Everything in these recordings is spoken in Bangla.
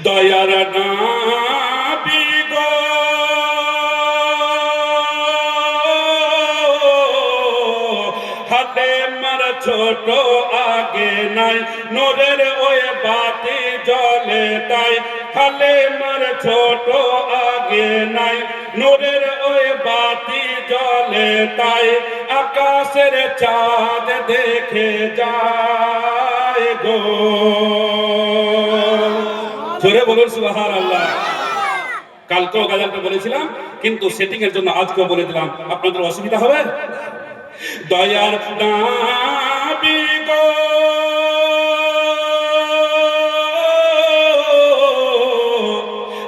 দয়ার নবী গো হাতে মার ছোট আগে নাই নূরের ওই বাতি জ্বলে তাই হালে মার ছোট আগে নাই নূরের ওই বাতি জ্বলে তাই আকাশের চাঁদ দেখে যায় গো জোরে বলুন সুবহানাল্লাহ। কালকেও গাজানটা বলেছিলাম কিন্তু সেটিং এর জন্য আজকেও বলে দিলাম, আপনাদের অসুবিধা হবে? দয়ার নবী গো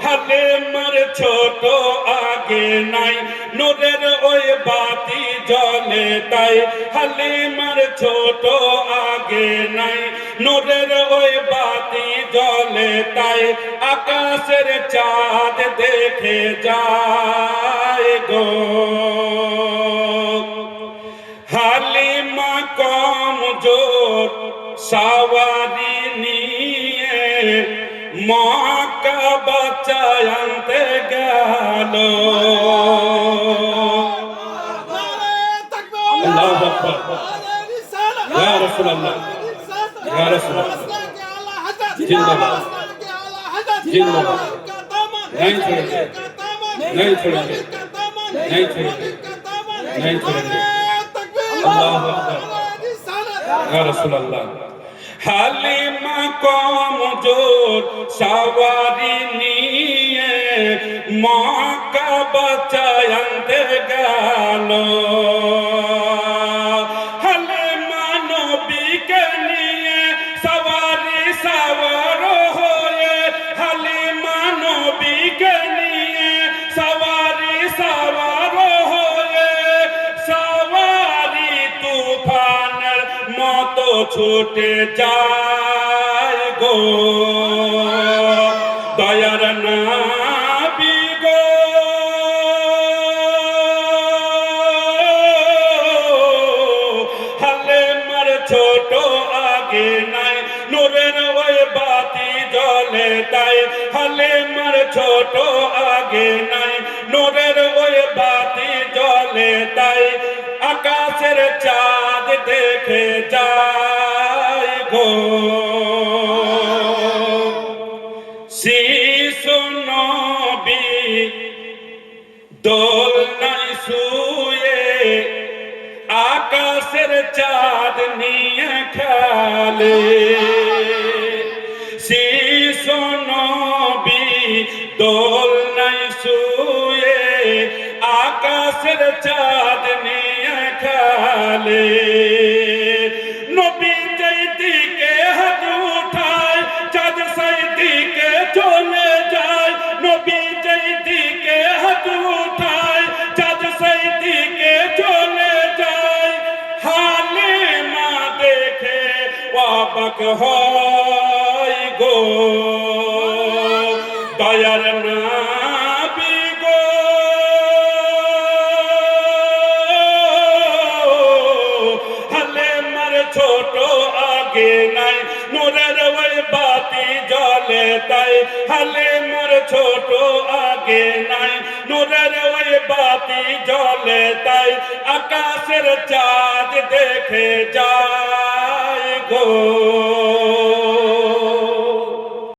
হাতে মার ছোট আগে নাই নূরের ওই বাতি জ্বলে তাই হালে মার ছোট আগে নাই নূরের ওই বাতি জ্বলে তাই আকাশের চাঁদ দেখে যায় গো হালিমা কমজোর সাওয়ারি নিয়ে মক্কা বাঁচায় আনতে গেল। আল্লাহু আকবার। ইয়া রাসূলুল্লাহ ইয়া রাসূলুল্লাহ জিন্দাবাদ জিন্দাবাদ। नहीं छोड़ेंगे नहीं छोड़ेंगे नहीं छोड़ेंगे नहीं छोड़ेंगे। अल्लाह अकबर या रसूल अल्लाह। हालिमा कमजोर सवारी निये मक्का बाँचाय आनते गेल। हालिमा नबीके निये सवारी सवार होये हालिमा नबीके निये सवारी सवार होये सवारी तूफानेर मतो छूटे যায় গো দয়ার নবী গো হালে মার ছোট আগে নাই নূরের ওই বাতি জ্বলে তাই হালে মার ছোট আগে নাই নূরের ওই বাতি জ্বলে তাই আকাশের চাঁদ দেখে যায় গো শিশু নবী দোলনায় শুয়ে আকাশের চাঁদ নিয়ে খেলে। শিশু নবী দোলনায় শুয়ে আকাশের চাঁদ নিয়ে খেলে। নবী যেই দিকে হাত উঠায় চাঁদ সেই দিকে চলে যায়। নবী যেই দিকে হাত উঠায় চাঁদ সেই দিকে চলে যায়। হালিমা দেখে অবাক হয় গো দয়ার নবী গো হালিমার ছোট আগে নাই নূরের ওই বাতি জ্বলে তাই হালিমার ছোট আগে নাই নূরের ওই বাতি জ্বলে তাই আকাশের চাঁদ দেখে যায় গো।